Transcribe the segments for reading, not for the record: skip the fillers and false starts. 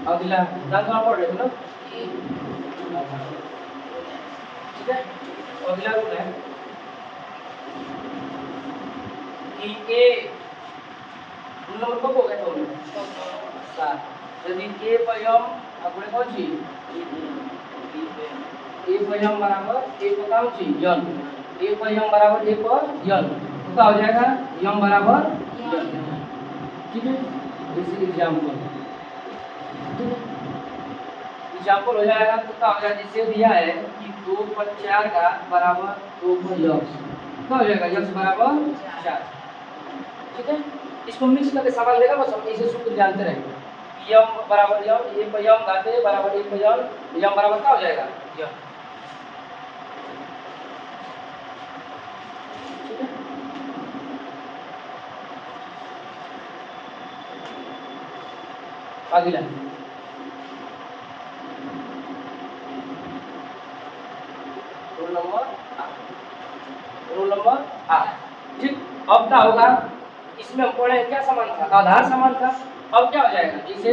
अगला दांत पढ़ रहे थे ना, ठीक है। अगला रूल है कि ए रूल नंबर कब हो गया तो 7 यदि ए पर यम આપણે કહું છી ए पर यम बराबर ए पर काम છી यन ए पर यम बराबर ए पर यन तो क्या हो जाएगा यम बराबर यन, ठीक है। जैसे एग्जाम्पल एग्जाम्पल हो जाएगा तो क्या हो जाएगा, जैसे दिया है कि 2 पर 4 का बराबर 2 पर यक्स, क्या हो जाएगा यक्स बराबर 4, ठीक है। इसको मिक्स करके सवाल देगा, बस हम इसे सूत्र जानते रहेंगे। यम बराबर यम ए पर यम घाते बराबर ए पर यम बराबर क्या हो जाएगा यम, ठीक है। अगला रोल नंबर 8, ठीक। अब क्या होगा, इसमें हम पढ़े क्या समान था, आधार समान था। अब क्या हो जाएगा, जैसे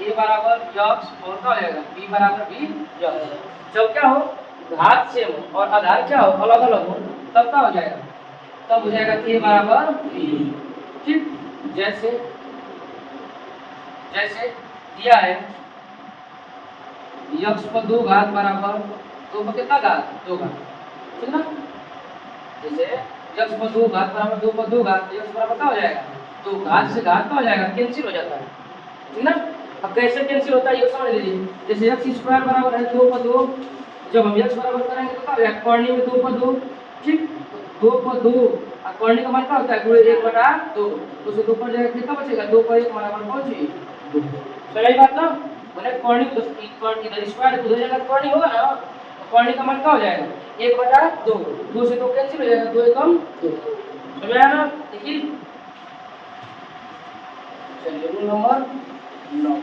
a बराबर यक्स और क्या हो जाएगा b बराबर b यक्स। जब क्या हो घात सेम हो और आधार क्या हो अलग अलग हो तब क्या हो जाएगा, तब हो जाएगा a बराबर b, ठीक। जैसे जैसे दिया है यक्स पर 2 घात बराबर 2 पर कितना घात 2 घात, ठीक ना। जैसे यक्स पर 2 घात बराबर 2 पर 2 घात, यक्स बराबर क्या हो जाएगा 2 घात से घात क्या हो जाएगा कैंसिल हो जाता है, ठीक ना। अब कैसे कैंसिल होता है ये समझ लीजिए। जैसे एक्स स्क्वायर बराबर है 2 पर 2, जब हम एक्स बराबर करेंगे तो क्या होगा कॉर्नी में 2 पर 2, ठीक। 2 पर 2 और कॉर्नी का मान क्या होता है गुणे 1/2, तो उसे 2 पर जाएगा कितना बचेगा 2 पर 1 बराबर कौन सी 2, सही बात ना। मैंने कॉर्नी इधर स्क्वायर उधर जाएगा कॉर्नी होगा ना, तो कॉर्नी का मान क्या हो जाएगा 1/2, 2 से 2 कैंसिल हो जाएगा 2 एकम 2, समझ आया ना। देखिए चलिए रूल नंबर 9,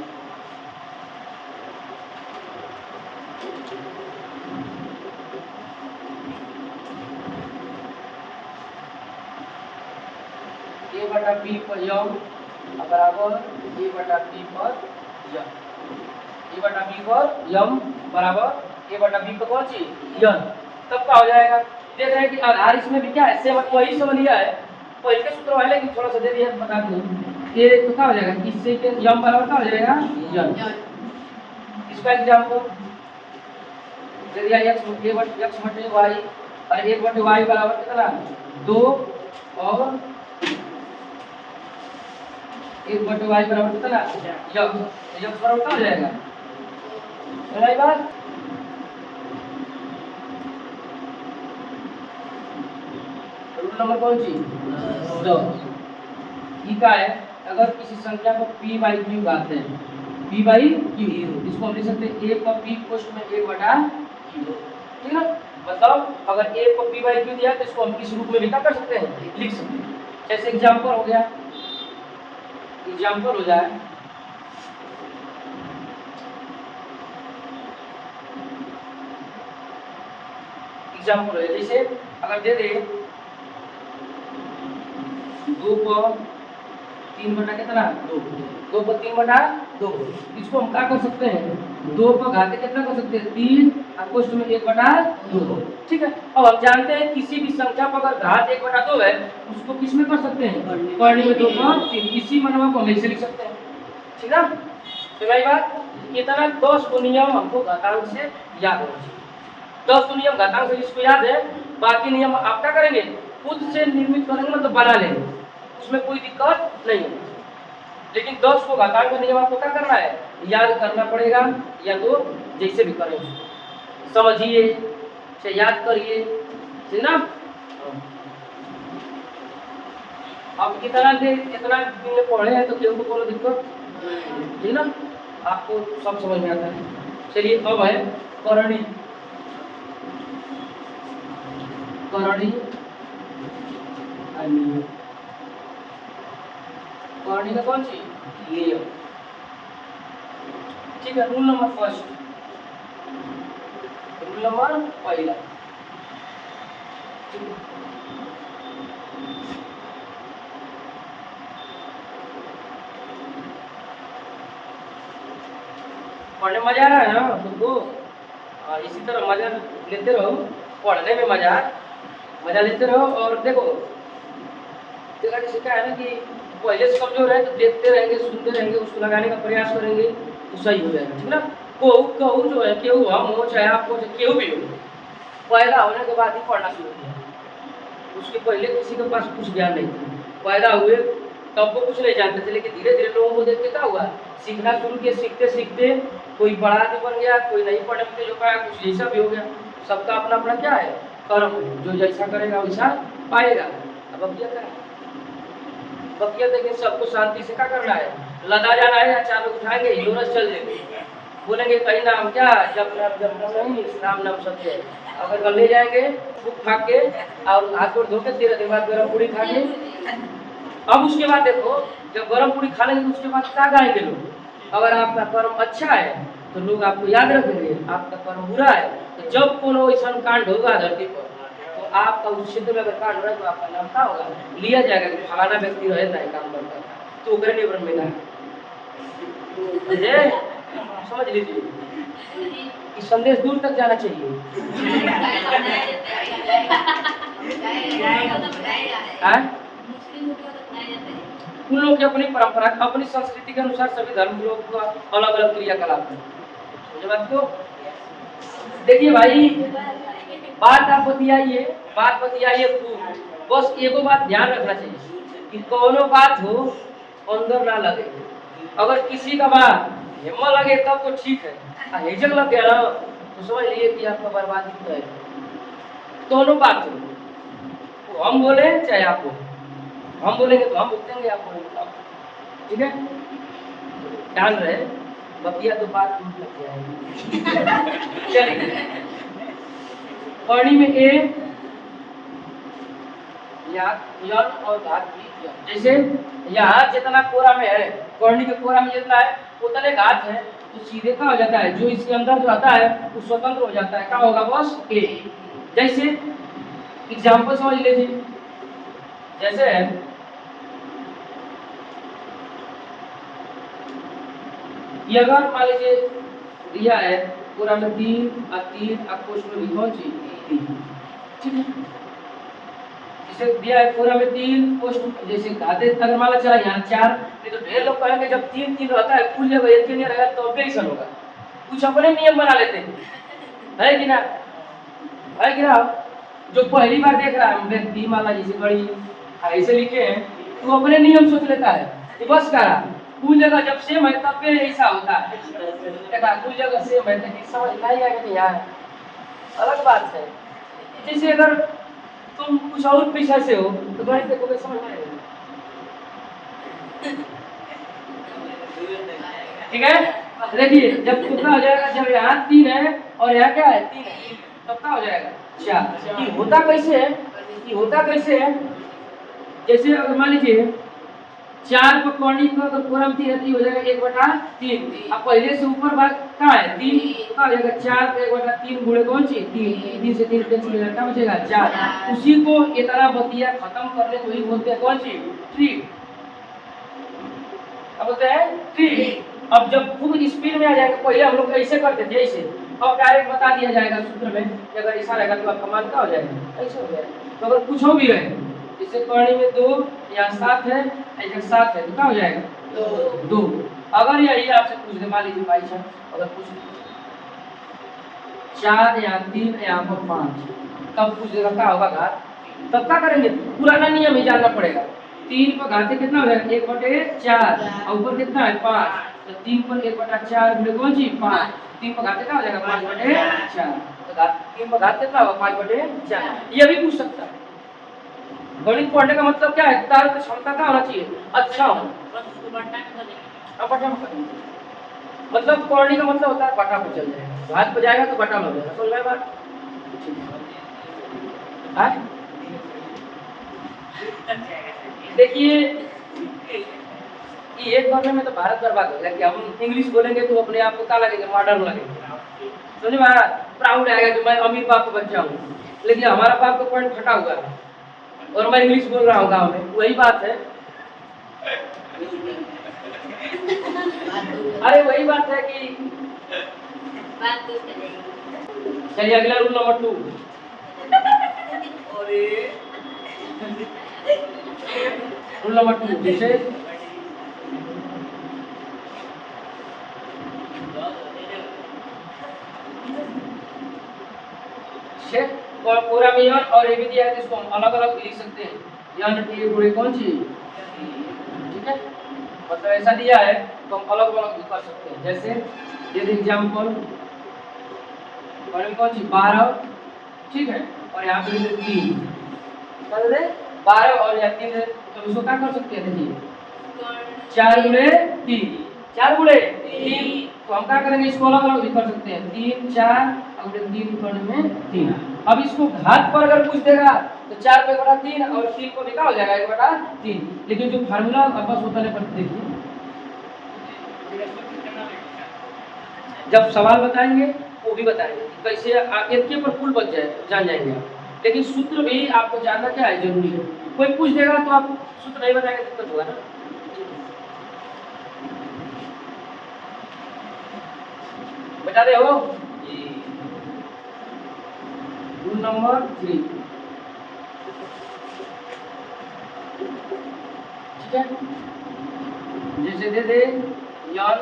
a बटा b पर यम बराबर a बटा b पर यम, a बटा b पर यम बराबर a बटा b पर कौन सी यम, तब क्या हो जाएगा। देख रहे हैं कि आधार इसमें भी क्या है सेम वही समझ लिया है पहले के सूत्र वाले, लेकिन थोड़ा सा दे दिया बता दूं ये तो क्या हो जाएगा इससे के यम बराबर क्या हो जाएगा यम। इसका एग्जांपल दे दिया x बटे y और 1 बटे y बराबर कितना 2 और 1 बटे y बराबर कितना यक्स बराबर क्या हो जाएगा, समझ बात। रूल नंबर कौन सी 10, ये क्या है, अगर किसी संख्या को p बाई क्यू कहते हैं p बाई क्यू, इसको हम लिख सकते हैं a पर p कोष्ठ में 1 बटा q, ठीक है। बताओ अगर a को p बाई क्यू दिया तो इसको हम किस रूप में भी क्या कर सकते हैं लिख सकते हैं। जैसे एग्जांपल हो गया, एग्जांपल हो जाए एग्जांपल है जैसे अगर दे दे 2 पर 3 बटा कितना 2 पर 3 बटा 2, इसको हम क्या कर सकते हैं 2 पर घाते कितना कर सकते हैं 3 और कोष्ठ में 1 बटा 2, ठीक है। अब हम जानते हैं किसी भी संख्या पर अगर घात 1 बटा 2 है उसको किस में कर सकते हैं कॉर्नी में 2 पर 3, इसी मनवा को हम ऐसे लिख सकते हैं, ठीक है। तो भाई बात इतना 10 को नियम हमको घातांक से याद होना चाहिए, 10 को नियम घातांक से जिसको याद है बाकी नियम आप क्या करेंगे खुद से निर्मित करेंगे, मतलब बना लेंगे, उसमें कोई दिक्कत नहीं है। लेकिन 10 को घातांक का नियम आपको क्या करना है याद करना पड़ेगा, या तो जैसे भी करें समझिए से याद करिए, ठीक ना। अब इतना दिन में पढ़े हैं तो केवल को कोई दिक्कत, ठीक ना, आपको सब समझ में आता है। चलिए अब है करणी, करणी करणी का कौन सी नियम, ठीक है। Rule number first, rule number पहला, पढ़ने में मजा आ रहा है ना तुमको? इसी तरह मजा लेते रहो, पढ़ने में मजा लेते रहो। और देखो देखा जैसे क्या है ना कि पहले से कमजोर है तो देखते रहेंगे, सुनते रहेंगे, उसको लगाने का प्रयास करेंगे तो सही हो जाएगा, ठीक ना? कहू जो है, केहू हम हो चाहे आप हो चाहे केहू भी हो, पैदा होने के बाद ही पढ़ना शुरू किया। उसके पहले किसी के पास कुछ ज्ञान नहीं था। पैदा हुए तब वो कुछ नहीं जानते थे, लेकिन धीरे धीरे लोगों को देख के क्या हुआ, सीखना शुरू किया। सीखते सीखते कोई बड़ा आदमी बन गया, कोई नहीं पढ़ने में तेज हो पाया, कुछ जैसा भी हो गया। सबका अपना अपना क्या है, कर्म। जो जैसा करेगा वैसा पाएगा। अब बकिया क्या है, बकिया लेकिन सबको शांति से क्या करना है, लदा जाना है। या चार लोग उठाएंगे, यूनस चल जाएंगे, बोलेंगे कहीं नाम क्या, जब नहीं, राम नाम सत्य है। अगर ले जाएंगे भूख खा के और हाथ गोड़ धो के, 13 दिन बाद गर्म पूड़ी खा के। अब उसके बाद देखो, जब गर्म पूड़ी खा लेंगे तो उसके बाद क्या गाएंगे लोग? अगर आपका कर्म अच्छा है तो लोग आपको याद रखेंगे, आपका कर्म बुरा है तो जब कोनो ऐसा कांड होगा धरती पर, तो आपका उस क्षेत्र में अगर कांड हो रहा है तो आपका नाम क्या होगा, लिया जाएगा कि फलाना व्यक्ति रहता है, काम करता है, तो उग्र निवरण में समझ लीजिए। इस संदेश दूर तक जाना चाहिए। उन लोग की अपनी परंपरा, अपनी संस्कृति के अनुसार सभी धर्म लोग का अलग अलग क्रियाकलाप है। समझे बात को? देखिए भाई, बात आप बतियाइए खूब। बस एगो बात ध्यान रखना चाहिए कि कोनो बात हो अंदर ना लगे। अगर किसी का बात हिम्मत लगे तब तो ठीक है, हिजक लग गया ना तो समझ लिए कि आपका बर्बादी तो है। दोनों बात हो, हम बोले चाहे आप बोले, हम बोलेंगे तो हम भुगतेंगे, आप बोलेंगे तो आप, ठीक है? ध्यान रहे, बकिया तो बात टूट लग जाएगी। चलिए, पढ़ी में ए या और घात भी, जैसे यहाँ जितना कोरा में है, पढ़नी के कोरा में जितना है उतने घात है, तो सीधे क्या हो जाता है, जो इसके अंदर जो आता है वो स्वतंत्र हो जाता है। क्या होगा बस ए। जैसे एग्जाम्पल समझ लीजिए, जैसे ये अगर मान लीजिए दिया है पूरा में 3 और 3 कोष्ठ में भी कौन सी 3, ठीक है? जैसे दिया है पूरा में 3 कोष्ठ, जैसे घाते अगर माला चला यहाँ 4, नहीं तो ढेर लोग कहेंगे जब 3 3 रहता है कुल जगह एक नहीं रहेगा तो भी ऐसा होगा। कुछ अपने नियम बना लेते हैं, है कि ना? है कि ना? जो पहली बार देख रहा है व्यक्ति माला जैसे बड़ी ऐसे लिखे हैं, तो अपने नियम सोच लेता है कि बस करा कुल जगह जब सेम है तब भी ऐसा होता है। देखा कुल जगह सेम है लेकिन समझ नहीं आएगा कि यार अलग बात है। जैसे अगर तुम कुछ और पीछे से हो तो गणित देखोगे समझ में आएगा, ठीक है? देखिए जब कितना हो जाएगा, जब यहाँ 3 है और यहाँ क्या है 3 है, तब क्या हो जाएगा 4। ये होता कैसे है, ये होता कैसे है? जैसे अगर मान लीजिए 4 पर कौड़ी का अगर कोरम 3 हो जाएगा 1/3। अब पहले से ऊपर बात क्या है 3, क्या हो जाएगा 4 पे 1/3 गुणे कौन सी 3 से 3 कैंसिल हो जाएगा, बचेगा 4। उसी को इतना बतिया खत्म करने को ही बोलते हैं कौन सी ट्री। अब बोलते हैं ट्री। अब जब खूब स्पीड में आ जाएगा, पहले हम लोग ऐसे करते थे ऐसे, अब डायरेक्ट बता दिया जाएगा सूत्र में, अगर ऐसा रहेगा तो आपका मान क्या हो जाएगा, ऐसे हो जाएगा। तो अगर कुछ हो भी रहे, जैसे कौड़ी में 2 या 7 है, ऐसे 7 है तो क्या हो जाएगा 2। अगर यही आपसे पूछ दे, मान लीजिए भाई साहब अगर पूछ 4 या 3 या 5, तब पूछ देगा क्या होगा घात, तब क्या करेंगे, पुराना नियम ही जानना पड़ेगा। 3 पर घाते कितना हो जाएगा 1/4 और ऊपर कितना है 5, तो 3 पर 1/4 गुणे कौन सी 5, 3 पर घाते क्या हो जाएगा 5/4, तो 3 पर घात कितना होगा 5/4। ये भी पूछ सकता है। गणित पढ़ने का मतलब क्या है, तर्क क्षमता का होना चाहिए, अच्छा हो। मतलब पढ़ने का मतलब होता है बटा पर चल जाएगा, घात पर जाएगा तो बटा में हो जाएगा, समझ में बात? देखिए ये करने में तो भारत बर्बाद हो गया कि हम इंग्लिश बोलेंगे तो अपने आप को क्या लगेगा, मॉडर्न लगेगा, समझे बात? प्राउड आएगा कि मैं अमीर बाप का बच्चा हूँ, लेकिन हमारा बाप का पॉइंट फटा हुआ है और मैं इंग्लिश बोल रहा हूँ गाँव में, वही बात है। अरे वही बात है कि बात तो चलेगी। चलिए अगला रूल नंबर 2। रूल नंबर 2 जैसे पूरा में यन और ए भी दिया है तो इसको हम अलग अलग लिख सकते हैं। यन ए बुरे कौन सी, ठीक है, मतलब ऐसा दिया है तो हम अलग अलग भी कर सकते हैं। जैसे ये एग्जाम्पल और कौन सी 12, ठीक है, और यहाँ पे 3 कर दे 12 और यहाँ 3 तो इसको क्या कर सकते हैं, देखिए 4 गुणे 3, 4 गुणे 3 तो हम क्या करेंगे, इसको अलग अलग भी कर सकते हैं। 3 4 और 3 करने में 3। अब इसको घात पर अगर पूछ देगा तो 4 पे बटा 3 और 3 को निकाल जाएगा 1 बटा 3। लेकिन जो फार्मूला वापस होता है पर देखिए जब सवाल बताएंगे वो भी बताएंगे कैसे एक के पर कुल बच जाए, जान जाएंगे आप। लेकिन सूत्र भी आपको जानना क्या है, जरूरी है। कोई पूछ देगा तो आप सूत्र नहीं बताएंगे दिक्कत होगा ना। बता रहे हो रूल नंबर 3, ठीक है। जैसे दे दे यन,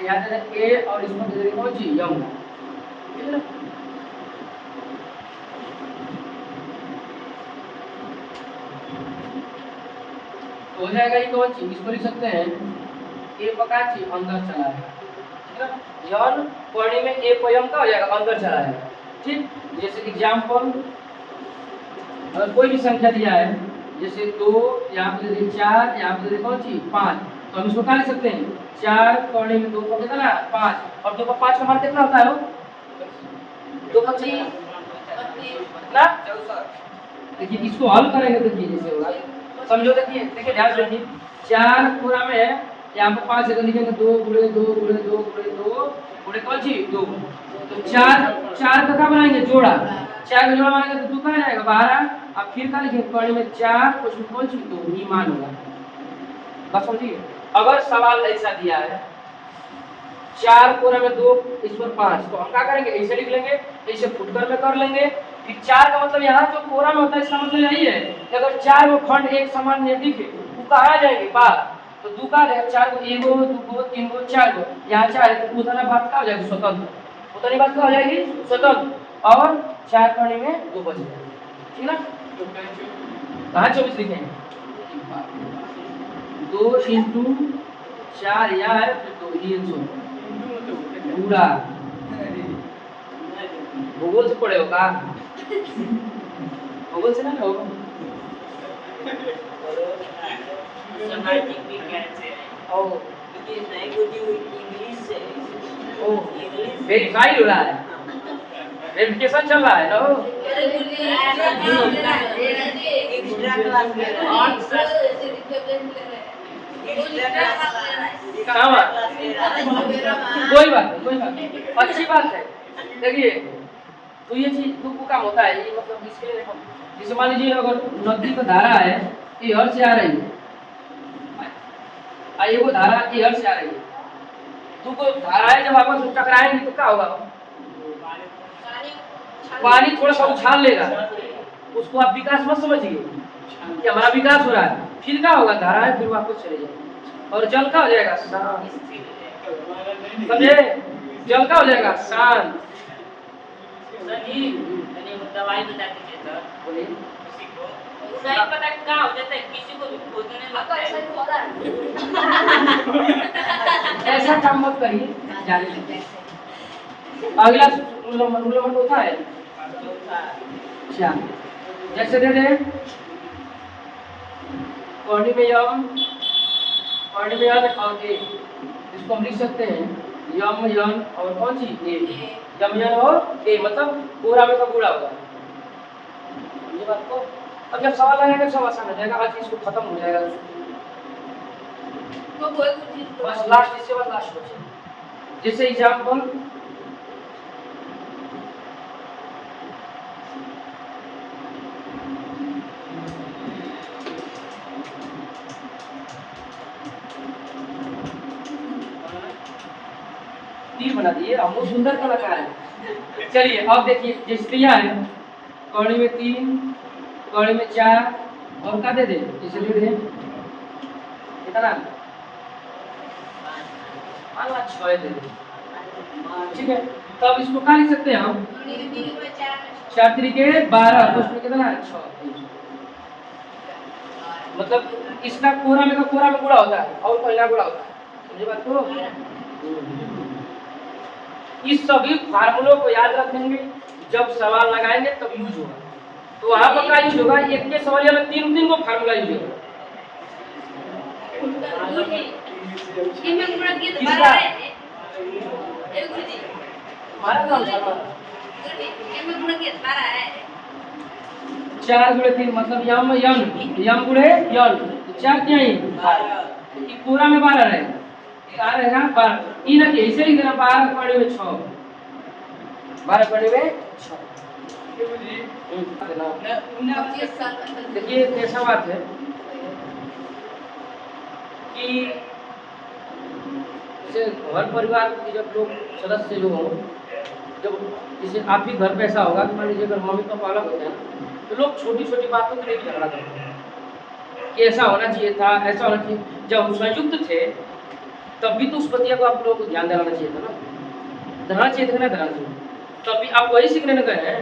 यहाँ दे दे ए और इसमें दे दे कौन सी यम, ठीक है ना। तो हो जाएगा ये कौन सी, इसको लिख सकते हैं ए पका ची अंदर चला है, ठीक है। यन पढ़ने में ए पयम का हो जाएगा अंदर चला है, ठीक। जैसे एग्जाम्पल अगर कोई भी संख्या दिया है जैसे 2, यहाँ पे दे 4, यहाँ पे दे कौन सी 5, तो हम इसको क्या लिख सकते हैं 4 पढ़ने में 2 को कितना 5 और 2 का 5 का मान कितना होता है, 2 का 3 ना। देखिए इसको हल करेंगे, देखिए जैसे होगा समझो, देखिए देखिए ध्यान से देखिए 4 पूरा में है, यहाँ पे 5 है तो लिखेंगे 2 गुणे 2 गुणे 2 गुणे 2 गुणे कौन सी 2, तो 4 का क्या बनाएंगे जोड़ा, 4 का जोड़ा बनाएंगे तो 2 कहाँ जाएगा 12। अब फिर क्या लिखेंगे पढ़ने में 4 उसमें कौन सी 2 ही मान होगा, बस समझिए। अगर सवाल ऐसा दिया है 4 पूरा में 2 इस पर 5 तो हम क्या करेंगे ऐसे लिख लेंगे, ऐसे फुटकर में कर लेंगे। फिर 4 का मतलब यहाँ जो कोरा में होता है इसका मतलब यही है कि अगर 4 को खंड एक समान नहीं दिखे तो कहाँ जाएंगे बाहर, तो 2 का 4 को 1 2 3 4 को यहाँ 4 है तो उतना बात का हो जाएगी स्वतंत्र, उतनी बात क्या हो जाएगी स्वतंत्र, और 4 करने में 2 बच जाएगा, ठीक ना। कहाँ 24 लिखेंगे 2 इंटू 4 यहाँ है फिर 2 इंटू पूरा भूगोल से पढ़े हो का, भूगोल से ना हो सामाजिक विज्ञान से ओ ये नहीं को जो इंग्लिश से ओ वेरीफाई हो रहा है, वेरिफिकेशन चल रहा है ना। एक्स्ट्रा क्लास ले रहे हैं, कहाँ बात, कोई बात नहीं, अच्छी बात है। देखिए तो ये चीज दो को काम होता है, ये मतलब इसके लिए जैसे मान लीजिए अगर नदी का धारा है ये हर से आ रही है, ये वो धारा ये हर से आ रही है, तो को धाराएं जब आपस में टकराएंगी तो क्या होगा, पानी थोड़ा सा उछाल लेगा, उसको आप विकास मत समझिए कि हमारा विकास हो रहा है, फिर क्या होगा धाराएं फिर वापस चले जाएंगे और जल का हो जाएगा शांत, समझे, जल का हो जाएगा शांत। दवाई बता दीजिए सर, बोलिए किसी को नहीं पता क्या हो जाता है, किसी को भी खोजने लगता है। ऐसा काम मत करिए, जाने दीजिए। अगला रूल नंबर होता है चार, जैसे दे दे पढ़ने में यम और ए, इसको हम लिख सकते हैं यम यन और कौन सी ए, यम यन और ए, मतलब पूरा में का पूरा होगा, ये बात को। अब जब सवाल आएगा सब आसान हो जाएगा, आज इसको खत्म हो जाएगा बस लास्ट, इसके बाद लास्ट क्वेश्चन। जैसे एग्जाम्पल तीर बना दिए, हम बहुत सुंदर कलाकार हैं। चलिए अब देखिए जैसे यहाँ है कौड़ी में 3, कौड़ी में 4 और क्या दे दे, जैसे दे दे कितना, मान ला 6 दे दे, ठीक है। तो अब इसको क्या लिख सकते हैं हम, 4 तरीके 12, तो उसमें कितना है 6, मतलब इसका कोरा में गुणा होता है और पहला गुणा होता है, समझे बात को। इस सभी फार्मूलों को याद रखेंगे, जब सवाल लगाएंगे तब यूज होगा। तो वहां पर क्या यूज होगा, एक के सवाल में 3 को फार्मूला यूज होगा। हमारा नाम चार गुणे 3 मतलब यम यम गुणे यन, 4 क्या है, पूरा में 12 रहेगा, क्या रहेगा 12, इन के ऐसे लिख देना 12 कौड़ी में 6, 12 कौड़ी में 6। देखिए कैसा बात है कि जैसे घर परिवार के जब लोग सदस्य जो हों, जब जैसे आप भी घर पे ऐसा होगा कि मान लीजिए अगर मम्मी पापा अलग होते हैं तो लोग छोटी छोटी बातों के लिए भी झगड़ा करते हैं कि ऐसा होना चाहिए था, ऐसा होना चाहिए। जब हम संयुक्त थे तब भी तो उस बतिया को आप लोगों को ध्यान देना चाहिए था ना, देना चाहिए था ना, देना चाहिए। तब भी आप वही सीखने न गए हैं,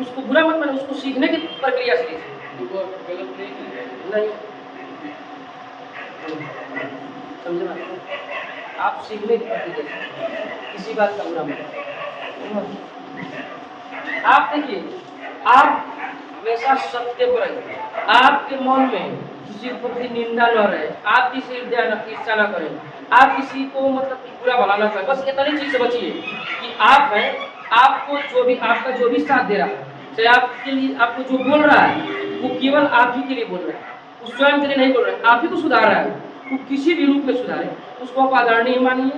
उसको बुरा मत माने, उसको सीखने की प्रक्रिया से नहीं समझे बात, आप सीखने की प्रक्रिया किसी बात का बुरा मत। आप देखिए, आप हमेशा सत्य पर रहिए, आपके मन में किसी के प्रति निंदा न रहे, आप किसी ईर्ष्या न करें, आप किसी को मतलब बुरा भला न करें, बस इतनी चीज से बचिए कि आप हैं, आपको जो भी आपका जो भी साथ दे रहा है, चाहे आपके लिए आपको जो बोल रहा है वो केवल आप ही के लिए बोल रहा है, वो स्वयं के लिए नहीं बोल रहा है, आप ही को सुधार रहा है, वो किसी भी रूप में सुधारे, उसको आप आदरणीय मानिए।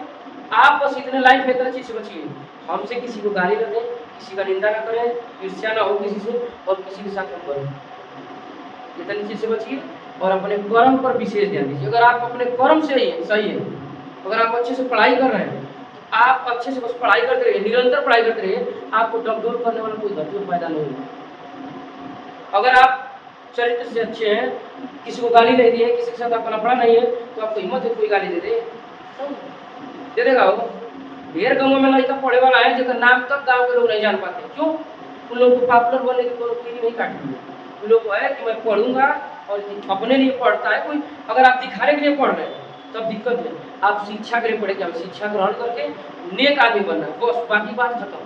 आप बस इतने लाइफ में इतनी चीज से बचिए, हमसे किसी को गाली न दें, किसी का निंदा न करें, ईर्ष्या न हो किसी से, और किसी के साथ न करें, इतनी चीज से बचिए और अपने कर्म पर विशेष ध्यान दीजिए। अगर आप अपने कर्म से सही है, अगर आप अच्छे से पढ़ाई कर रहे हैं, आप अच्छे से बस पढ़ाई करते रहिए, निरंतर पढ़ाई करते रहिए, आपको डगडोल करने वाला कोई धरती में पैदा नहीं होगा। अगर आप चरित्र से अच्छे हैं, किसी को गाली नहीं दिए, किसी के साथ आपका लफड़ा नहीं है, तो आपको हिम्मत है कोई गाली दे देगा वो। ढेर गाँव में लड़का पढ़े वाला है जिसका नाम तक गांव के लोग नहीं जान पाते, क्यों? उन लोगों को पॉपुलर बनने की कोई कीड़ी नहीं काटती है। उन लोग को है कि मैं पढ़ूंगा और अपने लिए पढ़ता है कोई, अगर आप दिखाने के लिए पढ़ रहे हैं तब दिक्कत है। आप शिक्षा के लिए पढ़े, क्या शिक्षा ग्रहण करके नेक आदमी बनना है, बस बाकी बात खत्म,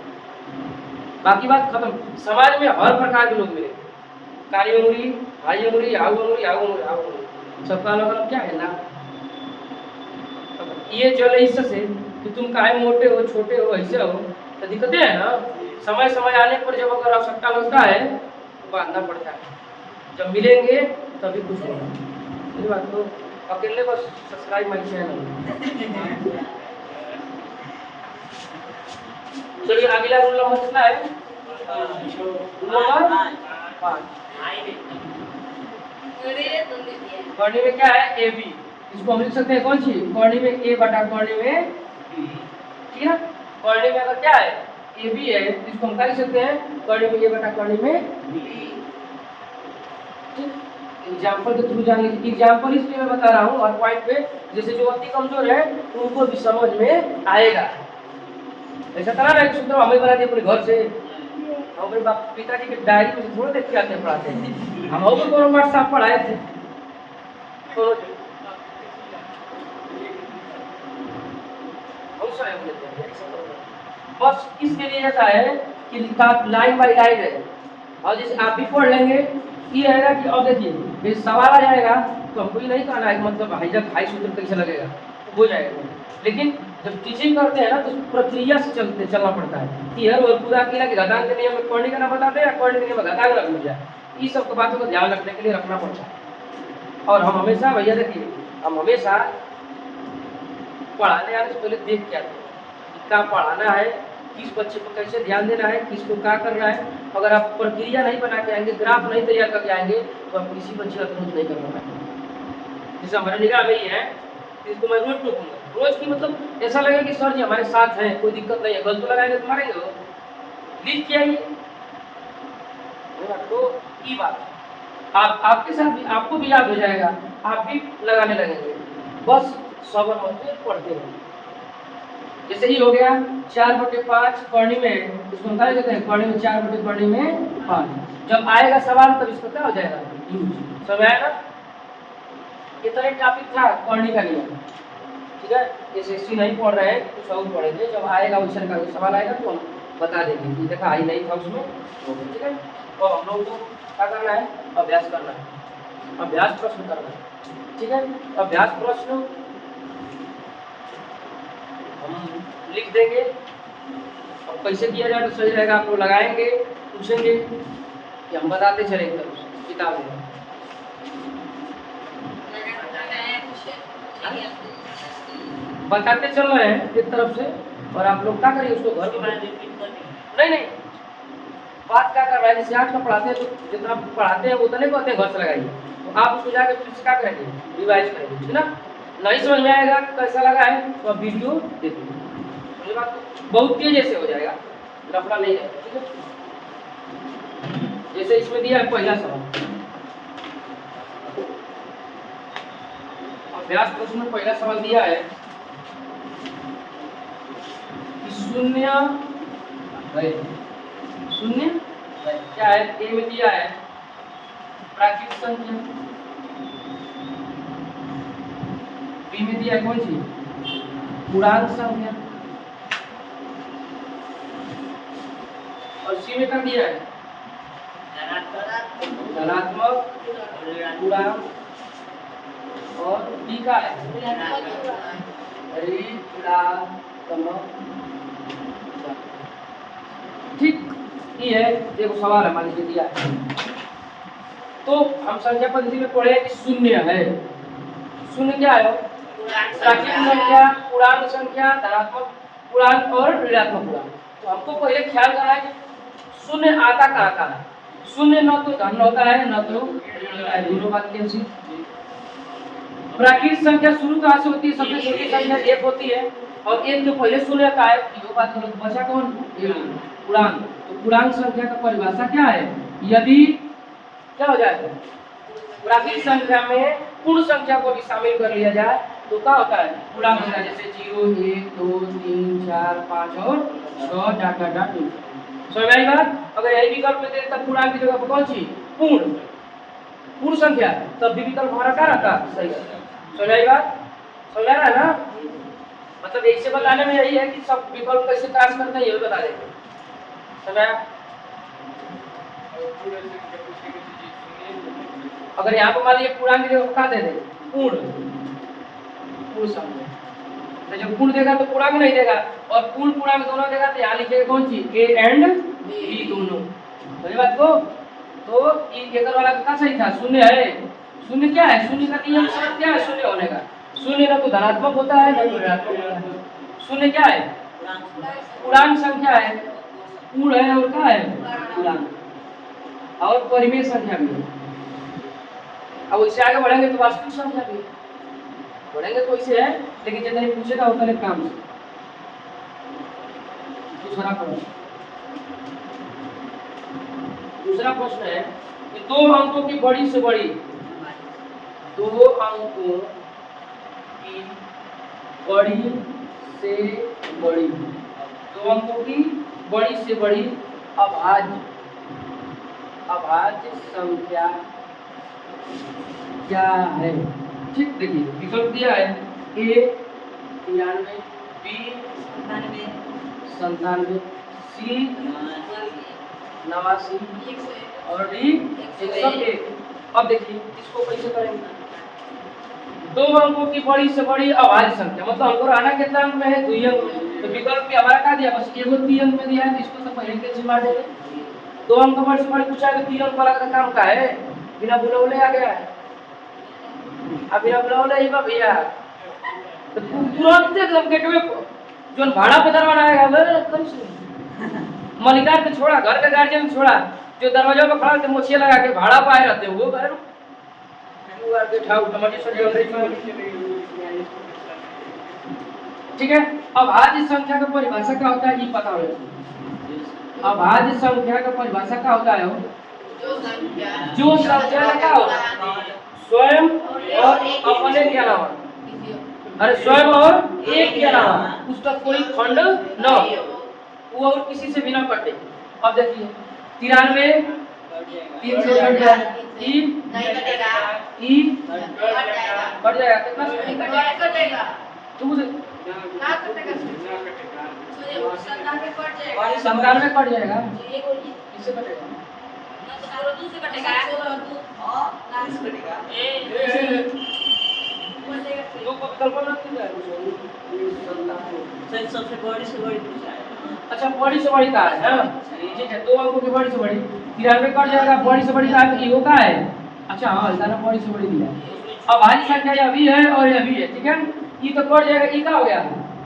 बाकी बात खत्म। समाज में हर प्रकार के लोग मिले, काली उंगली, भाई उंगली, हाउ उंगली, हाउ उंगली, हाउ उंगली, सबका अलग अलग क्या है ना। ये चल इससे कि तुम काहे मोटे हो, छोटे हो, ऐसे हो, तो दिक्कतें है ना। समय समय आने पर जब अगर आवश्यकता लगता है तो बांधना पड़ता है, जब मिलेंगे तभी कुछ होगा। मेरी बात को अकेले बस सब्सक्राइब माई चैनल। चलिए अगला रूल नंबर कितना है, रूल नंबर 5। कॉर्डी में क्या है, ए बी, इसको हम लिख सकते हैं कौन सी, कॉर्डी में ए बटा कॉर्डी में बी, ठीक है। कॉर्डी में अगर क्या है ए बी है, इसको हम क्या लिख सकते हैं, कॉर्डी में ए बटा कॉर्डी में बी। एग्जाम्पल के थ्रू जान लीजिए, एग्जाम्पल इसलिए मैं बता रहा हूँ और पॉइंट पे, जैसे जो अति कमजोर है उनको भी समझ में आएगा। ऐसा करा ना, सूत्र हमें बना दिए अपने घर से, हम अपने पिताजी के डायरी में थोड़ा देख के आते हैं पढ़ाते हैं, हम और कौन बात साफ पढ़ाए थे तो बस इसके लिए ऐसा है कि लाइन बाई लाइन है, और जैसे आप भी पढ़ लेंगे ये रहेगा कि अब देखिए सवाल आ जाएगा तो हमको ये नहीं कहना है मतलब हाई सूत्र कैसे लगेगा, हो जाएगा। लेकिन जब टीचिंग करते हैं ना तो प्रक्रिया से चलना पड़ता है कि हर पूरा अकेला के घातांक के नियम में कौड़ी का ना बताते या कौड़ी के नियम में घातांक ना भूल जाए, ये सब बातों को ध्यान रखने के लिए रखना पड़ता है। और हम हमेशा भैया देखिए, हम हमेशा पढ़ाने आने से पहले देख के आते हैं क्या पढ़ाना है, किस बच्चे को कैसे ध्यान देना है, किसको क्या करना है। अगर आप प्रक्रिया नहीं बना के आएंगे, ग्राफ नहीं तैयार करके आएंगे तो आप किसी बच्चे का ग्रोथ नहीं कर पाएंगे। जैसे हमारे निगाह में ही है, इसको मैं रोज टोकूंगा, रोज की मतलब ऐसा लगेगा कि सर जी हमारे साथ हैं, कोई दिक्कत नहीं है, गलत लगाएंगे तो मारेंगे वो, लिख के आइए। तो ये बात आप आपके साथ भी, आपको भी याद हो जाएगा, आप भी लगाने लगेंगे। बस सबर होते पढ़ते रहो। जैसे ही हो गया 4/5 पढ़ने में, इसको निकाल देते हैं, पढ़ने में 4/5 जब आएगा सवाल तब इसको क्या हो जाएगा, यूज। समझ आया ना? इतना टॉपिक था पढ़ने का नियम, ठीक है। एसएससी नहीं पढ़ रहे हैं, कुछ और पढ़ेंगे, जब आएगा क्वेश्चन का सवाल आएगा तो हम बता देंगे कि देखा आई नहीं था उसमें, ठीक है। तो हम लोग को क्या करना है, अभ्यास करना है, अभ्यास प्रश्न करना है, ठीक है। अभ्यास प्रश्न हम लिख देंगे, और कैसे किया जाए तो सही रहेगा, आप लोग लगाएंगे, पूछेंगे कि हम बताते चलेंगे किताब में। बताते चल रहे हैं एक तरफ से, और आप लोग क्या करिए उसको घर में नहीं बात क्या कर रहा है, जैसे आज का पढ़ाते हैं तो जितना पढ़ाते हैं उतना नहीं कहते हैं घर से लगाइए, तो आप उसको जाकर फिर से क्या करेंगे, रिवाइज करेंगे, ठीक ना। नहीं समझ में आएगा कैसा लगा है तो आप वीडियो देखिए, मुझे बात बहुत तेजी से हो जाएगा, लफड़ा नहीं है, ठीक है। जैसे इसमें दिया है पहला सवाल, अभ्यास प्रश्न में पहला सवाल दिया है कि शून्य क्या है, ए में दिया है प्राकृतिक संख्या, बी में दिया है कौन सी, पूर्णांक संख्या, और सी में क्या दिया है, धनात्मक पूर्णांक, और डी का है ऋणात्मक। ठीक, ये है, देखो सवाल है मान लीजिए दिया है, तो हम संख्या पद्धति में पढ़े कि शून्य है, शून्य क्या है, प्राकृतिक संख्या, पूर्णांक संख्या, धनात्मक पूर्णांक और ऋणात्मक पूर्णांक। तो हमको पहले ख्याल करना है कि शून्य आता कहाँ का है, शून्य न तो धन होता है न तो ऋण होता है, दोनों बात की ऐसी। प्राकृतिक संख्या शुरू कहाँ से होती है, सबसे छोटी संख्या 1 होती है, और 1 जो पहले शून्य का है, ये बात गलत, बचा कौन, पूर्णांक। तो पूर्णांक संख्या का परिभाषा क्या है, यदि क्या हो जाए, प्राकृतिक संख्या में पूर्ण संख्या को भी शामिल कर लिया जाए तो क्या होता है, पूर्णांक संख्या, जैसे 0 1 2 3 4 5 और 6 डॉट डॉट डॉट। समझ आई बात? अगर यही विकल्प में दे तब पूर्णांक की जगह पर कौन सी, पूर्ण संख्या, तब भी विकल्प हमारा क्या रहता, सही रहता। समझ आई बात? समझ आ रहा है ना? मतलब ऐसे बताने में यही है कि सब विकल्प कैसे काज करते हैं ये भी बता देंगे। समझ, अगर यहाँ पर मान लीजिए पूर्णांक की जगह क्या दे दें, पूर्ण संख्या, तो जब पूर्ण देगा तो पूर्णांक नहीं देगा, और पूर्ण पूर्णांक दोनों देगा तो यहाँ लिखेगा कौन सी, ए एंड बी दोनों। समझ बात को? तो ये वाला का सही था, शून्य है। शून्य क्या है, शून्य का नियम शर्त क्या है शून्य होने का, शून्य ना तो धनात्मक होता है ना तो ऋणात्मक होता है। शून्य क्या है, पूर्णांक संख्या है, पूर्ण है, और क्या है, पूर्णांक, और परिमेय संख्या भी है। अब इससे आगे बढ़ेंगे तो वास्तविक संख्या भी बढ़ेंगे, तो इसे है, लेकिन जितना पूछेगा उतने काम से। दूसरा प्रश्न है कि 2 अंकों की बड़ी से बड़ी, 2 अंकों की बड़ी से बड़ी, 2 अंकों की बड़ी से बड़ी अभाज्य संख्या क्या है। ठीक, देखिए विकल्प दिया है, ए 93, बी 97, सी 89 और डी 101। अब देखिए इसको कैसे करेंगे, 2 अंकों की बड़ी से बड़ी अभाज्य संख्या, मतलब हमको रहना कितना अंक में है, 2 अंक में, तो विकल्प में हमारा क्या दिया, बस एगो 3 अंक में दिया है, तो इसको तो पहले कैसे मार देंगे, 2 अंक बड़ी से बड़ी पूछा है तो 3 अंक वाला का काम का है, बिना बुलौले आ गया है, अब बिना बुलौले ही भैया, तो तुरंत एकदम गेटवे जो भाड़ा पे दरवाजा आएगा मलिकार पे छोड़ा, घर के गार्जियन छोड़ा, जो दरवाजा पे खड़ा थे मोछिया लगा के भाड़ा पाए रहते वो बाहर बैठा उठा मजी से ठीक है। अभाज्य संख्या का परिभाषा क्या होता है ये पता होना चाहिए। अभाज्य संख्या का परिभाषा क्या होता है? जो संख्या का क्या होगा स्वयं और अपने के अलावा, अरे स्वयं और एक के अलावा उसका कोई खंड न हो, वो और किसी से भी ना कटे। अब देखिए 93 3 से कट जाएगा, ई कट जाएगा, कितना तू 97 कट जाएगा, किससे कटेगा? दो को कल्पना की जाए सबसे बड़ी से बड़ी अच्छा बड़ी से बड़ी का है हाँ? ठीक है, दो अंकों की बड़ी से बड़ी 93 कट जाएगा, बड़ी से बड़ी का ईओ का है। अच्छा हाँ इतना बड़ी से बड़ी दिया। अब भाज्य संख्या यह भी है और यह भी है, ठीक है। ये तो कट जाएगा, ई का हो गया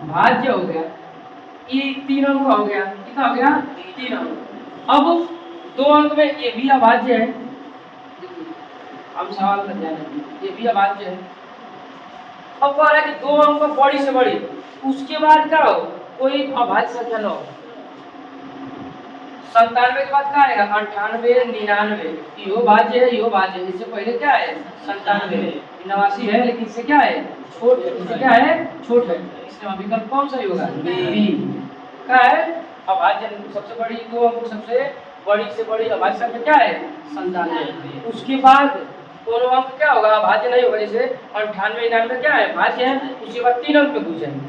भाज्य हो गया, ई 3 अंक का हो गया, ई का हो गया 3 अंक। अब 2 अंक में ये भी अभाज्य है, हम सवाल कर जाए ये भी अभाज्य है। अब कह रहा है कि 2 अंक बड़ी से बड़ी, उसके बाद क्या हो कोई अभाज्य संख्या न हो। 97 के बाद क्या आएगा 98 99, यो भाज्य है यो भाज्य है। इससे पहले क्या है 97, 89 है लेकिन इससे क्या है छोट है, इससे क्या है छोट है। इसमें विकल्प कौन सा होगा बी। क्या है अभाज्य सबसे बड़ी 2 अंक सबसे बड़ी से बड़ी अभाज्य संख्या क्या है 97। उसके बाद दोनों अंक क्या होगा भाज्य नहीं होगा, जैसे 98 99 क्या है भाज्य है, उसके बाद 3 अंक में घुस जाएंगे।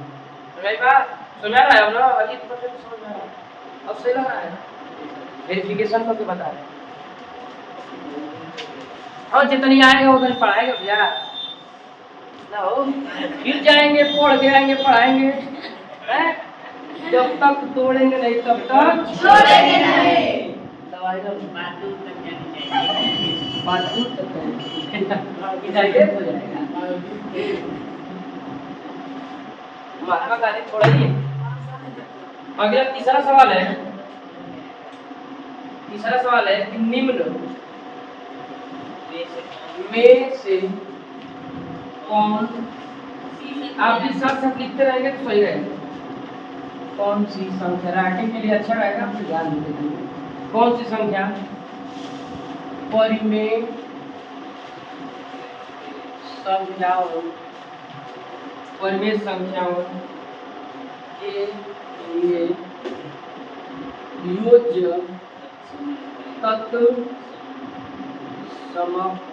मेरी बात समझ आ रहा है ना? अजीत पटेल समझ में आ रहा है, अब सही लग रहा है वेरिफिकेशन करके बता रहे हैं। और जितनी आएगा उतनी पढ़ाएंगे भैया ना हो, फिर जाएंगे पढ़ के आएंगे पढ़ाएंगे हैं? जब तक तोड़ेंगे नहीं तब तक छोड़ेंगे नहीं। दवाई का बात दूर तक जाएगा हो जाएगा। महात्मा गांधी थोड़ा ही। अगला तीसरा सवाल है, तीसरा सवाल है कि निम्न में से कौन, आप भी साथ साथ लिखते रहेंगे तो सही रहेगा। कौन सी संख्या राइटिंग के लिए अच्छा रहेगा, आप ध्यान दीजिए। कौन सी संख्या परिमेय संख्याओं के लिए योज्य तत्व समाप्त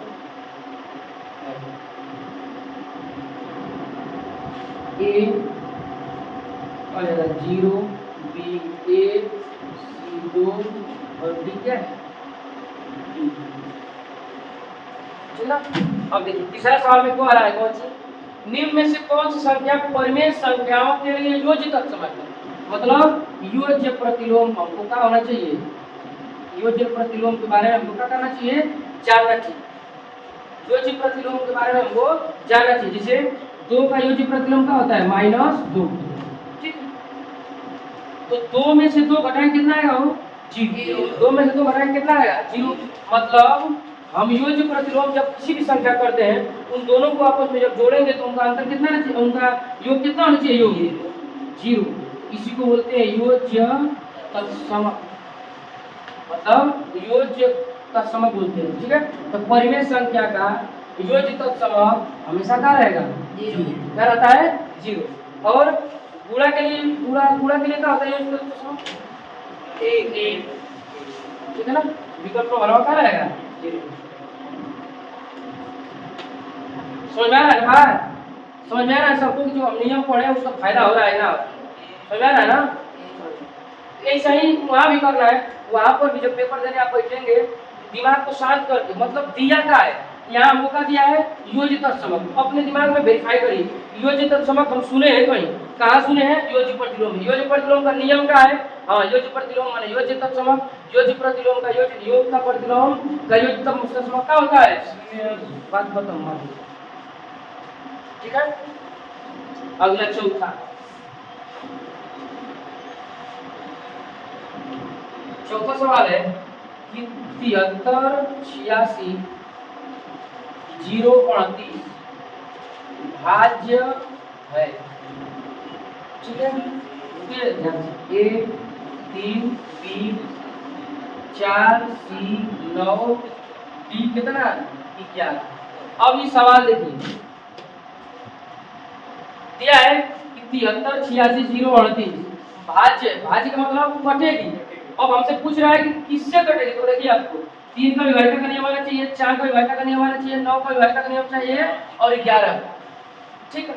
है। ए और 0, बी 1, सी 2 और डी क्या है। चला अब देखिए तीसरा सवाल में क्या आ रहा है, कौन सी निम्न में से कौन सी संख्या परिमेय संख्याओं के लिए योज्य तत्व समाप्त है। मतलब योज्य प्रतिलोम हमको क्या होना चाहिए, योज्य प्रतिलोम के बारे में हमको क्या करना चाहिए जानना चाहिए। योज्य प्रतिलोम के बारे में हमको जानना चाहिए। जैसे 2 का योज्य प्रतिलोम क्या होता है -2, ठीक। तो 2 में से 2 घटाएं कितना आएगा वो 0। 2 में से 2 घटाएं कितना आएगा 0। मतलब हम योज्य प्रतिलोम जब किसी भी संख्या करते हैं उन दोनों को आपस में जब जोड़ेंगे तो उनका अंतर कितना होना चाहिए, उनका योग कितना होना चाहिए, योग 0। इसी को बोलते हैं योज्य तत्समक, मतलब योज्य तत्समक बोलते हैं, ठीक है। तो परिमेय संख्या का योज्य तत्समक हमेशा क्या रहेगा 0, क्या रहता है 0। और गुणा के लिए गुणा के लिए क्या होता है योज्य तत्समक 1, ठीक है ना। विकल्प में भरा क्या रहेगा 0। समझ में आ रहा है ना, समझ में आ रहा है सबको जो हम नियम पढ़े उसका फायदा हो रहा है ना, समझ में आ रहा है ना। ऐसा ही वहाँ भी करना है, वहाँ पर भी जब पेपर देने आप बैठेंगे दिमाग को शांत करके, मतलब दिया क्या है यहाँ हमको क्या दिया है योज्य तत्समक, अपने दिमाग में वेरीफाई करिए। योज्य तत्समक हम सुने हैं कहीं, कहाँ सुने हैं योज्य प्रतिलोम। योज्य प्रतिलोम का नियम क्या है, हाँ योज्य प्रतिलोम माने योज्य तत्समक, योज्य प्रतिलोम का योग का प्रतिलोम का योज्य तत्समक क्या होता है। बात खत्म, ठीक है। अगला चौथा सवाल है कि 73 86 0 38 भाज्य है। ठीक है, फिर ध्यान से ए 3 बी 4 सी 9 डी कितना 11। अब ये सवाल देखिए दिया है कि 73 86 0 38 भाज्य भाज्य का मतलब कटेगी। अब हमसे पूछ रहा है कि किससे कटेगी, तो देखिए आपको 3 का विभाज्य का नियम आना चाहिए, 4 का विभाज्य का नियम आना चाहिए, 9 का विभाज्य का नियम चाहिए और 11। ठीक है,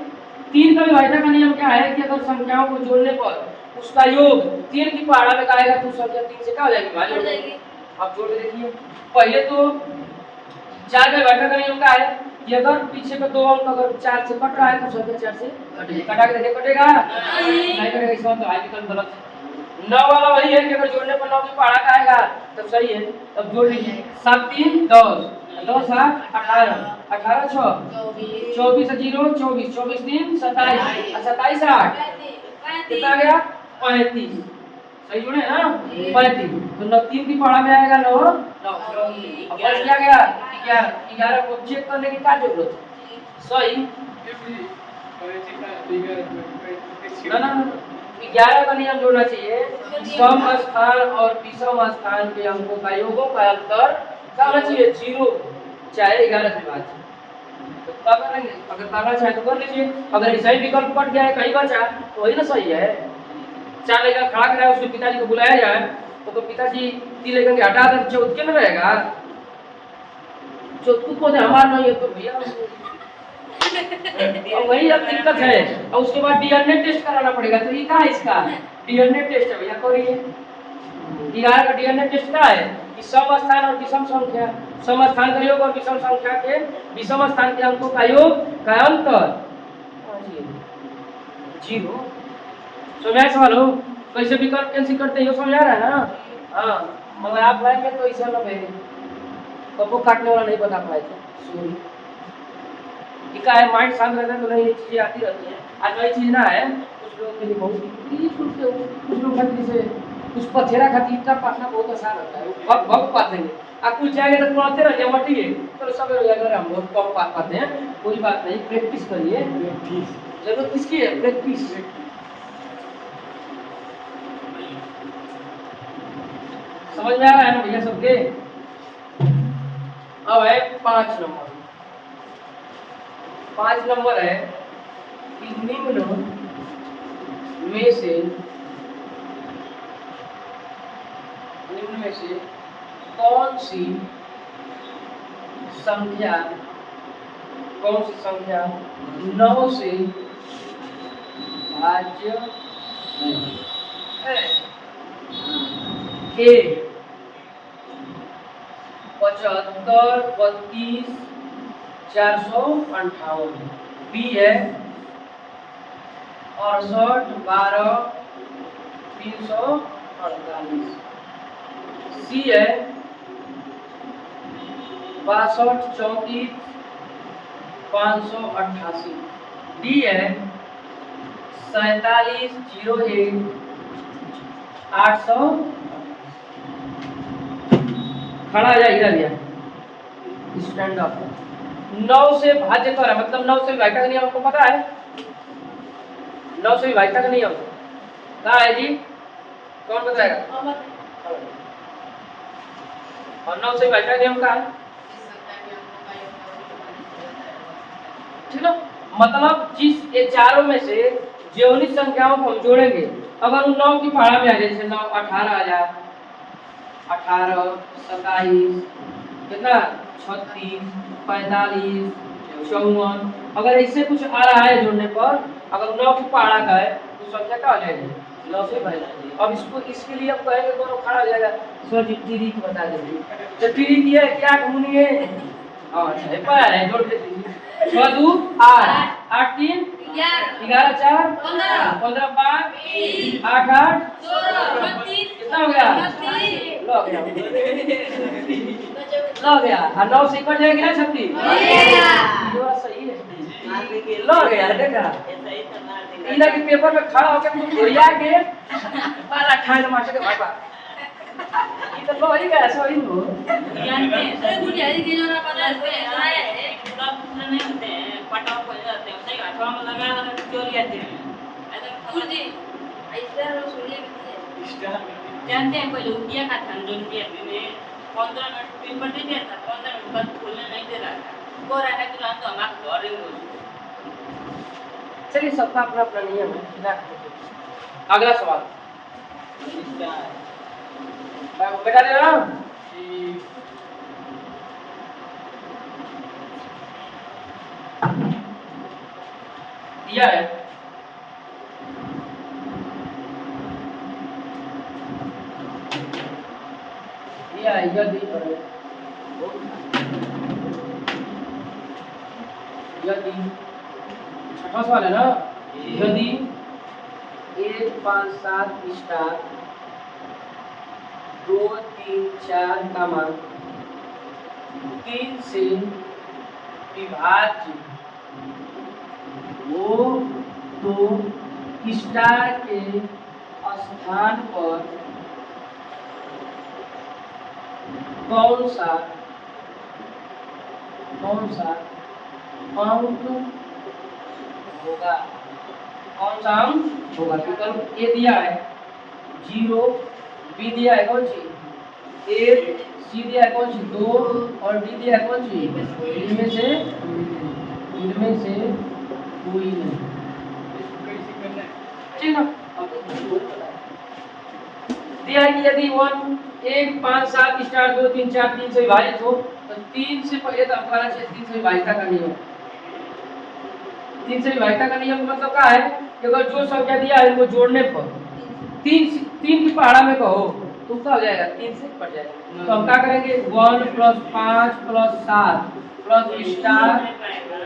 3 का विभाज्य का नियम क्या है कि अगर संख्याओं को जोड़ने पर उसका योग 3 की पहाड़ा में आएगा तो संख्या 3 से क्या हो जाएगी, भाज्य हो जाएगी। आप जोड़ के देखिए, पहले तो 4 का विभाज्य का नियम क्या है कि अगर पीछे का 2 अंक अगर 4 से कट रहा है तो संख्या 4 से कटेगी। कटा के देखिए कटेगा नहीं कटेगा, इसका मतलब आई विकल्प गलत है। 9 वाला वही है कि अगर जोड़ने पर 9 की पहाड़ा का आएगा तब सही है, तब जोड़ लीजिए 7 3 10 10 7 18 18 6 24 0 24 24 3 27 27 8 कितना आ गया 35। सही जोड़े ना 35, तो 9 3 की पहाड़ा में आएगा 9 9 अब बच क्या गया 11 11 को चेक करने की क्या जरूरत है, सही ना ना 11 का नियम जोड़ना चाहिए, सम स्थान और विषम स्थान के अंकों का योगों का अंतर क्या होना चाहिए 0 चाहे 11 से विभाज्य। तो क्या करेंगे, अगर करना चाहे तो कर लीजिए, अगर ऐसा ही विकल्प कट गया है कहीं बचा तो वही ना सही है। 4 लेकर खड़ा कराया उसके पिताजी को बुलाया जाए तो पिताजी 3 लेकर के हटा कर 14 के में रहेगा, 14 को हमारा नहीं है तो भैया और वही अब दिक्कत है। और उसके बाद डीएनए टेस्ट कराना पड़ेगा, तो ये क्या है इसका डीएनए टेस्ट है भैया करिए। 11 का डीएनए टेस्ट क्या है कि सम स्थान और विषम संख्या, सम स्थान का योग और विषम संख्या के विषम स्थान के अंकों का योग का अंतर 0। समझ सवाल हो कैसे विकल्प कैंसिल करते हैं समझ आ रहा है ना। हाँ मगर आप लाएंगे तो ऐसा ना है कबो काटने वाला नहीं बता पाए थे, सॉरी क्या है माइंड शांत रहता है तो नई चीजें आती रहती हैं। आज नई चीज ना है कुछ लोगों के लिए बहुत, कुछ लोग खातिर से कुछ पथेरा खातिर का पाटना बहुत आसान होता है, भग भग पाते हैं आप कुछ जाएंगे तो पढ़ते रह जाए मटिए तो सब अगर हम बहुत कम पा पाते हैं, कोई बात नहीं प्रैक्टिस करिए, जरूरत किसकी है प्रैक्टिस। समझ में आ रहा है ना भैया सबके। अब है 5 नंबर, 5 नंबर है कि निम्न में से कौन सी संख्या 9 से भाज्य है। ए 75 32 458, बी है 68 12 348, सी है 62 34 588, डी है 47 01 800। खड़ा आ जाए इधर स्टैंड अप। 9 से भाज्य कर मतलब 9 से विभाज्य का नियम आपको पता है, 9 से विभाज्य का नियम क्या है जी, कौन बताएगा। और 9 से विभाज्य का नियम क्या है, ठीक है, मतलब जिस ये चारों में से ज्योनित संख्याओं को हम जोड़ेंगे अगर उन 9 की पहाड़ा में आ जाए, जैसे 9 18 आ जाए 18 27 कितना 36 45 54, अगर ऐसे कुछ आ रहा है जोड़ने पर अगर 9 की पहाड़ा का है तो संख्या क्या हो जाएगी 9 से भाग। अब इसको इसके लिए अब कहेंगे दोनों खड़ा हो जाएगा, सर जी ट्रिक बता दीजिए, तो ट्रिक ये है क्या घूमनी है। अच्छा है पाया है, जोड़ के दीजिए 6 2 8 8 3 11 4 15 5 8 8 कितना हो गया लो गया 9 से कट जाएगी ना 36 सही है लो गया देखा इधर के पेपर में खड़ा होकर तुम घुरिया के पाला खाए मास्टर के बाबा ये तो लो ही गया सही हो जानते हैं सर गुड़िया जी के जो ना पता है पूरा पूरा नहीं होते हैं पटाव हो जाते हैं सही हाथों में लगा चोर जाते हैं ऐसा ठाकुर जी ऐसा सुनिए जानते हैं पहले उठिया का था जो उनके में 15 मिनट पेपर दे दिया था 15 मिनट बाद खोलने नहीं दे रहा था वो रहना कि तो हमारे घर में चलिए सबका अपना अपना नियम है ना। अगला सवाल बेटा दे रहा हूं। दिया है यदि यदि छठा सवाल है ना। यदि 1 5 7 स्टार 2 3 4 का मान 3 से विभाज्य हो तो स्टार के स्थान पर कौन सा अंक होगा? कौन सा अंक होगा? विकल्प ए दिया है 0, बी दिया है कौन सी 1, सी दिया है कौन सी 2 और डी दिया है कौन सी? इनमें से कोई नहीं। ठीक है, दिया है कि यदि 1 5 7 स्टार 2 3 4 3 से विभाजित हो तो 3 से पहले तो हमारा 3 से विभाजित का नियम। 3 से विभाजित का नियम मतलब क्या है कि अगर जो संख्या दिया है उनको जोड़ने पर 3 की पहाड़ा में कहो तो क्या हो जाएगा? 3 से कट जाएगा। तो हम क्या करेंगे 1 + 5 + 7 + स्टार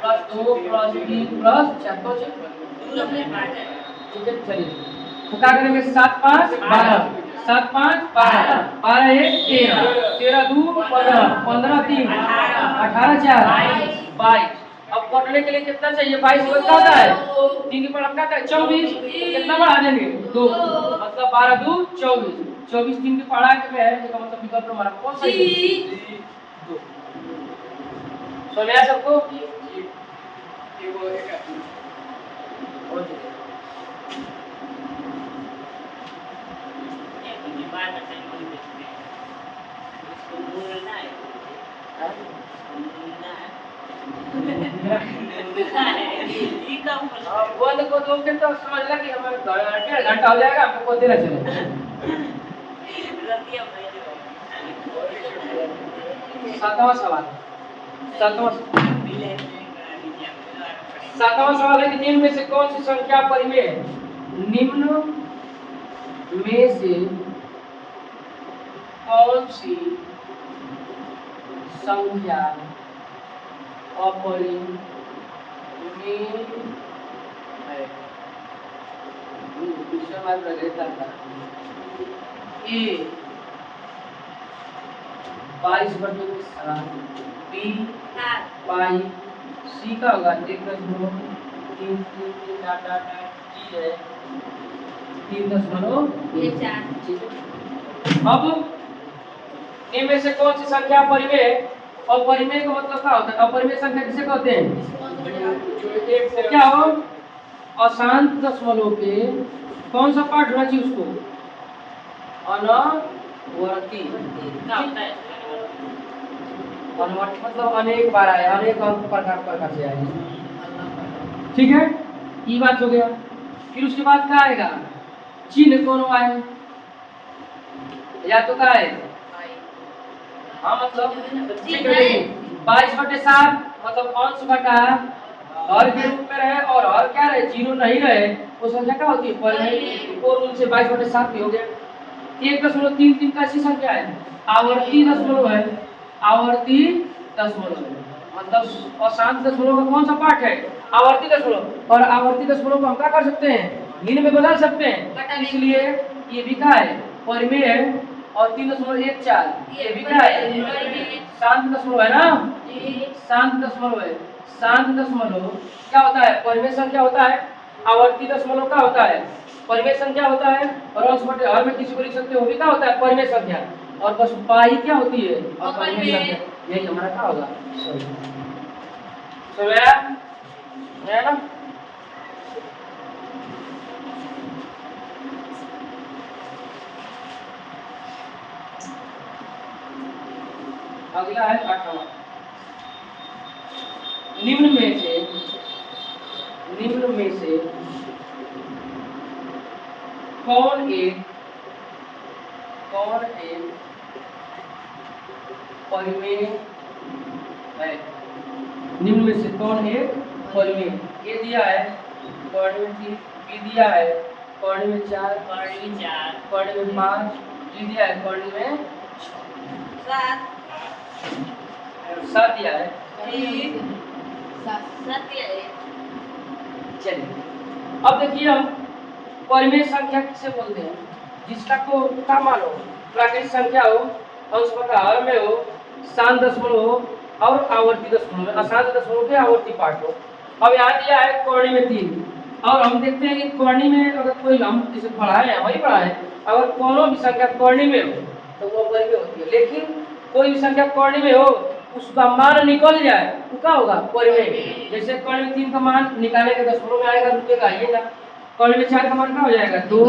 + 2 + 3 + 4 तो ठीक है। चलिए तो क्या करेंगे 7 5 12 7 5 12 12 1 13 13 2 15 15 3 18 4 22। अब कटने के लिए कितना चाहिए? 22 बचता होता है 3 की पढ़ा क्या है 24। कितना बढ़ा देंगे 2 मतलब 12 2 24 24 3 की पढ़ा के में है इसका मतलब विकल्प हमारा कौन सा है? 2। समझ आया सबको? बंद को दो के तो समझ ला कि हमारे 1.5 घंटा हो जाएगा हमको पता ना चले। सातवां सवाल है कि निम्न में से कौन सी संख्या परिमेय है? निम्न में से कौन सी संख्या अपरिमेय है? दूसरा बात लगेगा ए 22/7 बी पाई सी का होगा 1 दशमलव 3 3 3 8 8 8 है 3.14। अब इनमें में से कौन सी संख्या अपरिमेय है? अपरिमेय का मतलब क्या होता है? अपरिमेय संख्या किसे कहते हैं? क्या हो अशांत दशमलव के कौन सा पार्ट होना चाहिए उसको? अनवर्ती। अनवर्ती मतलब अनेक बार आए, अनेक अंक प्रकार से आए। ठीक है, ये बात हो गया। फिर उसके बाद क्या आएगा? चिन्ह कौन आए? या तो क्या है? हाँ मतलब 22/7 मतलब अंश घटा हर के रूप में रहे और हर क्या रहे 0 नहीं रहे वो संख्या क्या होती है? परिमेय। और उनसे 22/7 भी हो गया। 1.33 का ऐसी संख्या है आवर्ती दशमलव है। आवर्ती दशमलव मतलब अशांत दशमलव का कौन सा पार्ट है? आवर्ती दशमलव। और आवर्ती दशमलव को हम क्या कर सकते हैं? भिन्न में बदल सकते हैं। इसलिए ये भी क्या है? परिमेय है। और 3.14 ये भी क्या है? शांत दशमलव है ना? शांत दशमलव है। शांत दशमलव क्या होता है? परिमेय संख्या होता है। आवर्ती दशमलव क्या होता है? परिमेय संख्या होता है। और अंश बटे हर में किसी को लिख सकते हो भी क्या होता है? परिमेय संख्या। और बस पाई क्या होती है? अपरिमेय संख्या। यही हमारा क्या होगा? सही है ना? अगला है 8वां। निम्न में से कौन एक परिमेय है? निम्न में से कौन एक परिमेय? ये दिया है कर्ण में 3, बी दिया है कर्ण में 4, कर्ण में 5, ये दिया है कर्ण में 7 दिया है। चलिए अब देखिए हम परिमेय संख्या किसे बोलते हैं? जिसका को का मान हो, प्राकृतिक संख्या हो, अंश बटा हर में हो, शांत दशमलव हो और आवर्ती दशमलव में, अशांत दशमलव के आवर्ती पार्ट हो। अब यहाँ दिया है कौणी में 3 और हम देखते हैं कि कौणी में अगर कोई हम जिसे पढ़ाए हैं वही पढ़ाए, अगर कोनो भी संख्या कौणी में हो तो वो परिमेय होती है। लेकिन कोई भी संख्या कौणी में हो उसका मान निकल जाए तो क्या होगा? परिमेय। जैसे कौणी में 3 का मान निकाले के दशमलव में आएगा, रुकेगा आइएगा। कौणी में 4 का मान क्या हो जाएगा? 2।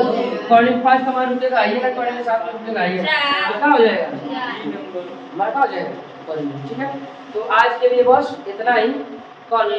कौणी में 5 का मान रुकेगा आइएगा, कौणी में 7 का रुकेगा आइएगा, तो क्या हो जाएगा? हमारा क्या हो जाएगा? परिमेय। ठीक है, तो आज के लिए बस इतना ही। कल